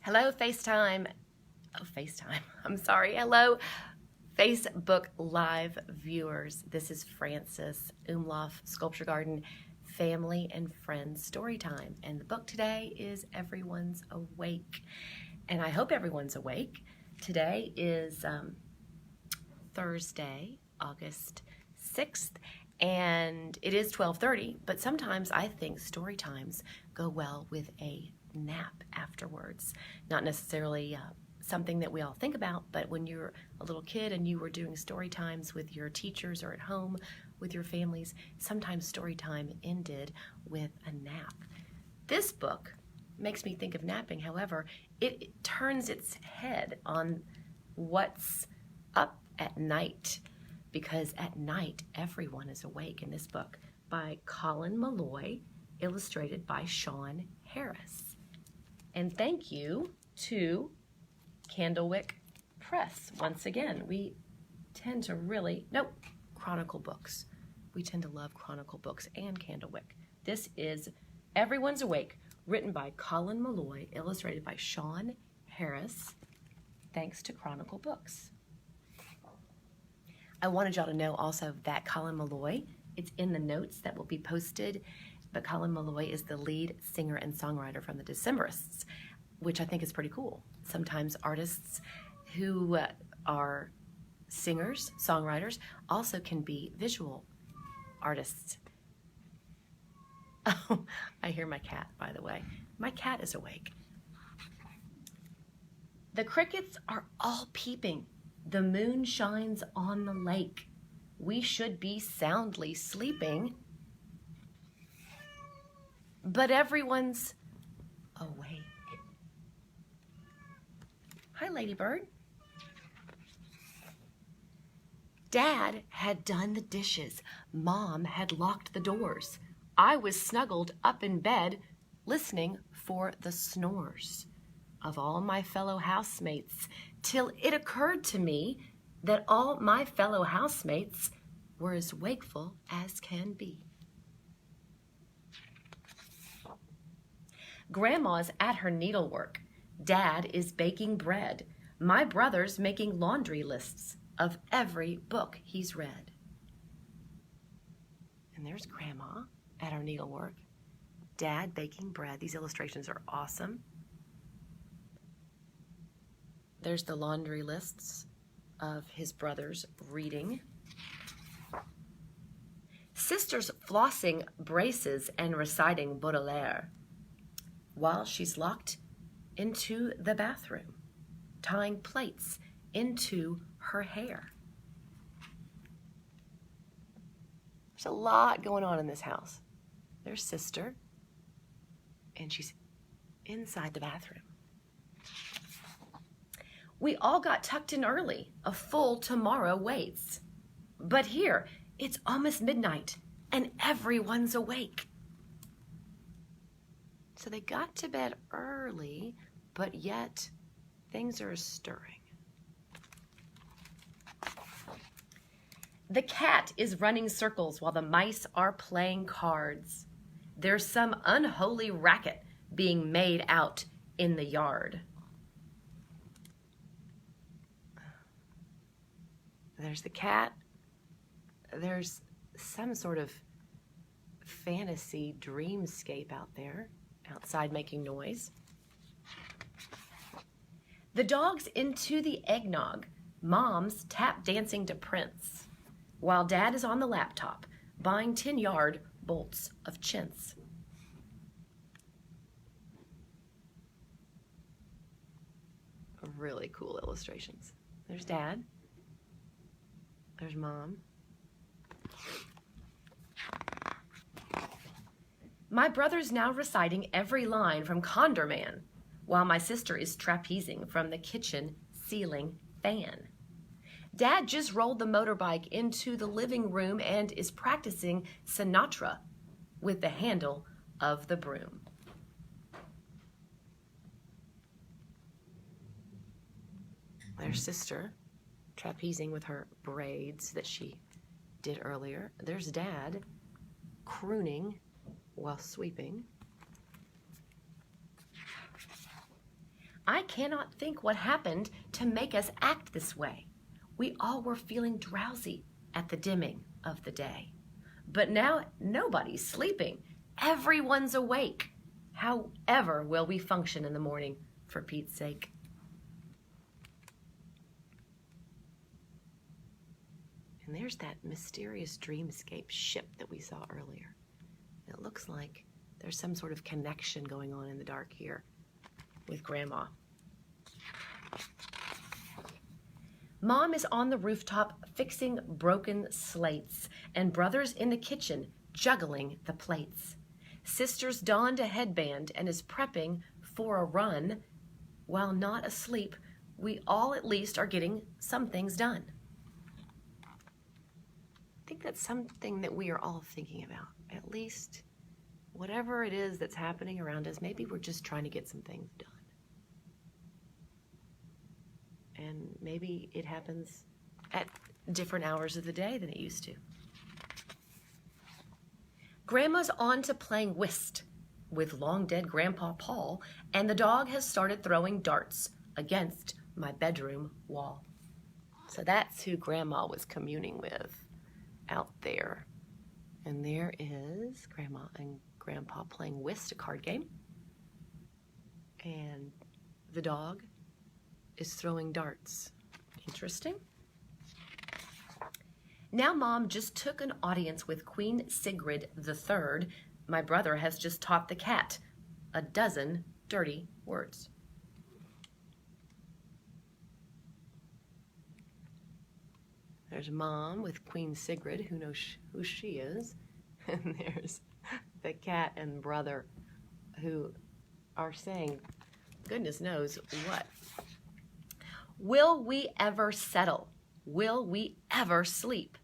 Hello, FaceTime. Oh, FaceTime. I'm sorry. Hello, Facebook Live viewers. This is Frances Umlauf, Sculpture Garden, Family and Friends Storytime. And the book today is Everyone's Awake. And I hope everyone's awake. Today is Thursday, August 6th. And it is 12:30, but sometimes I think story times go well with a nap afterwards. Not necessarily something that we all think about, but when you're a little kid and you were doing story times with your teachers or at home with your families, sometimes story time ended with a nap. This book makes me think of napping. However, it turns its head on what's up at night, because at night everyone is awake in this book by Colin Meloy, illustrated by Shawn Harris. And thank you to Candlewick Press. Once again, we tend to Chronicle Books. We tend to love Chronicle Books and Candlewick. This is Everyone's Awake, written by Colin Meloy, illustrated by Shawn Harris, thanks to Chronicle Books. I wanted y'all to know also that Colin Meloy, it's in the notes that will be posted, but Colin Meloy is the lead singer and songwriter from the Decemberists, which I think is pretty cool. Sometimes artists who are singers, songwriters, also can be visual artists. Oh, I hear my cat, by the way. My cat is awake. The crickets are all peeping. The moon shines on the lake. We should be soundly sleeping, but everyone's awake. Hi, Ladybird. Dad had done the dishes. Mom had locked the doors. I was snuggled up in bed, listening for the snores of all my fellow housemates, till it occurred to me that all my fellow housemates were as wakeful as can be. Grandma's at her needlework. Dad is baking bread. My brother's making laundry lists of every book he's read. And there's Grandma at her needlework. Dad baking bread. These illustrations are awesome. There's the laundry lists of his brothers reading. Sister's flossing braces and reciting Baudelaire while she's locked into the bathroom, tying plaits into her hair. There's a lot going on in this house. There's Sister, and she's inside the bathroom. We all got tucked in early. A full tomorrow waits. But here, it's almost midnight, and everyone's awake. So they got to bed early, but yet things are stirring. The cat is running circles while the mice are playing cards. There's some unholy racket being made out in the yard. There's the cat. There's some sort of fantasy dreamscape out there, outside making noise. The dog's into the eggnog. Mom's tap dancing to Prince, while Dad is on the laptop buying 10-yard bolts of chintz. Really cool illustrations. There's Dad. There's Mom. My brother's now reciting every line from Condor Man, while my sister is trapezing from the kitchen ceiling fan. Dad just rolled the motorbike into the living room and is practicing Sinatra with the handle of the broom. There's Sister, trapezing with her braids that she did earlier. There's Dad, crooning while sweeping. I cannot think what happened to make us act this way. We all were feeling drowsy at the dimming of the day. But now nobody's sleeping. Everyone's awake. However will we function in the morning, for Pete's sake? And there's that mysterious dreamscape ship that we saw earlier. It looks like there's some sort of connection going on in the dark here with Grandma. Mom is on the rooftop fixing broken slates, and Brother's in the kitchen juggling the plates. Sister's donned a headband and is prepping for a run. While not asleep, we all at least are getting some things done. I think that's something that we are all thinking about. At least, whatever it is that's happening around us, maybe we're just trying to get some things done. And maybe it happens at different hours of the day than it used to. Grandma's on to playing whist with long-dead Grandpa Paul, and the dog has started throwing darts against my bedroom wall. So that's who Grandma was communing with out there. And there is Grandma and Grandpa playing whist, a card game. And the dog is throwing darts. Interesting. Now Mom just took an audience with Queen Sigrid III. My brother has just taught the cat a dozen dirty words. There's Mom with Queen Sigrid, who knows who she is. And there's the cat and brother who are saying, goodness knows what. Will we ever settle? Will we ever sleep?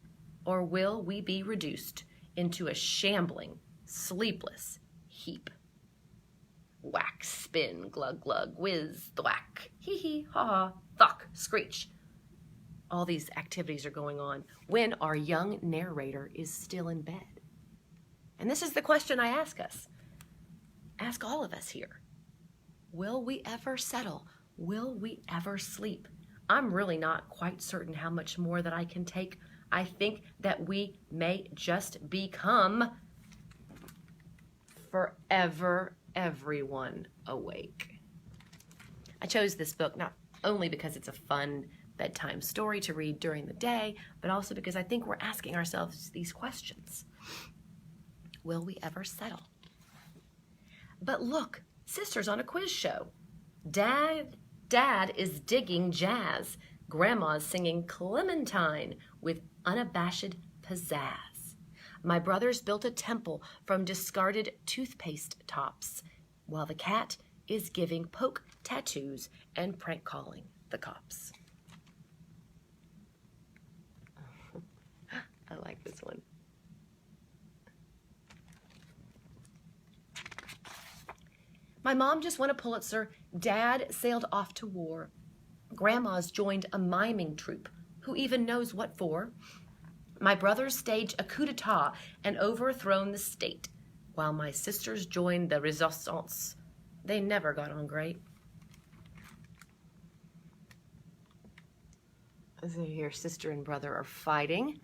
Or will we be reduced into a shambling, sleepless heap? Whack, spin, glug, glug, whiz, thwack, hee hee, ha ha, thuck, screech. All these activities are going on when our young narrator is still in bed. And this is the question I ask us. Ask all of us here. Will we ever settle? Will we ever sleep? I'm really not quite certain how much more that I can take. I think that we may just become forever everyone awake. I chose this book not only because it's a fun bedtime story to read during the day, but also because I think we're asking ourselves these questions. Will we ever settle? But look, Sister's on a quiz show. Dad is digging jazz. Grandma's singing Clementine with unabashed pizzazz. My brother's built a temple from discarded toothpaste tops, while the cat is giving poke tattoos and prank calling the cops. I like this one. My mom just won a Pulitzer. Dad sailed off to war. Grandma's joined a miming troupe. Who even knows what for? My brothers staged a coup d'etat and overthrown the state, while my sisters joined the resistance. They never got on great. So here, sister and brother are fighting.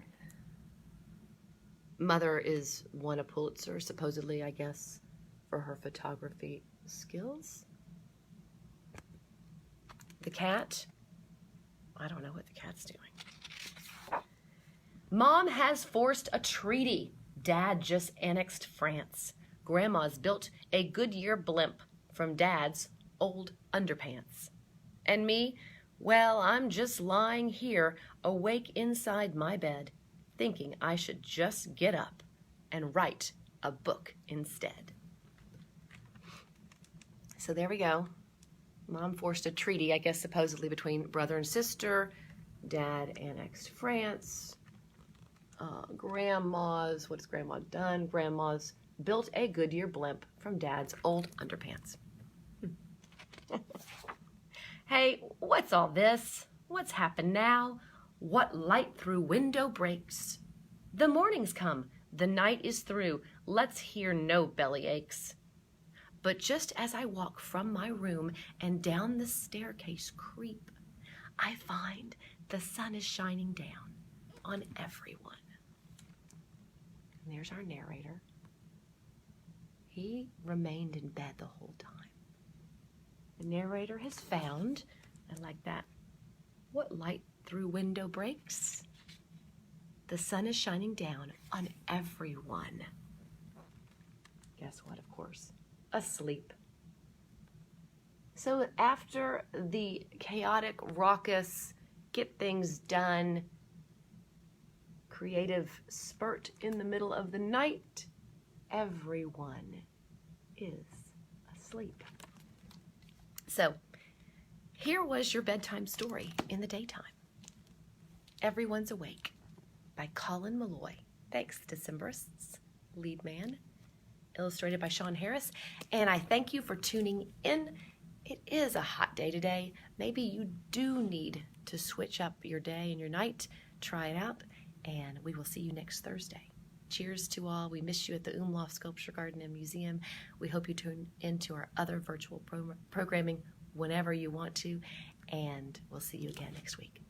Mother is won a Pulitzer, supposedly, I guess, for her photography skills. The cat, I don't know what the cat's doing. Mom has forced a treaty. Dad just annexed France. Grandma's built a Goodyear blimp from Dad's old underpants. And me, well, I'm just lying here, awake inside my bed, thinking I should just get up and write a book instead. So there we go. Mom forced a treaty, I guess supposedly between brother and sister. Dad annexed France. Grandma's, what's Grandma done? Grandma's built a Goodyear blimp from Dad's old underpants. Hey, what's all this? What's happened now? What light through window breaks? The morning's come, the night is through. Let's hear no belly aches. But just as I walk from my room and down the staircase creep, I find the sun is shining down on everyone. And there's our narrator. He remained in bed the whole time. The narrator has found, I like that, what light through window breaks? The sun is shining down on everyone. Guess what, of course? Asleep. So after the chaotic, raucous, get things done, creative spurt in the middle of the night, everyone is asleep. So here was your bedtime story in the daytime. Everyone's Awake by Colin Meloy. Thanks, Decemberists. Lead man. Illustrated by Shawn Harris. And I thank you for tuning in. It is a hot day today. Maybe you do need to switch up your day and your night. Try it out. And we will see you next Thursday. Cheers to all. We miss you at the Umlauf Sculpture Garden and Museum. We hope you tune into our other virtual programming whenever you want to. And we'll see you again next week.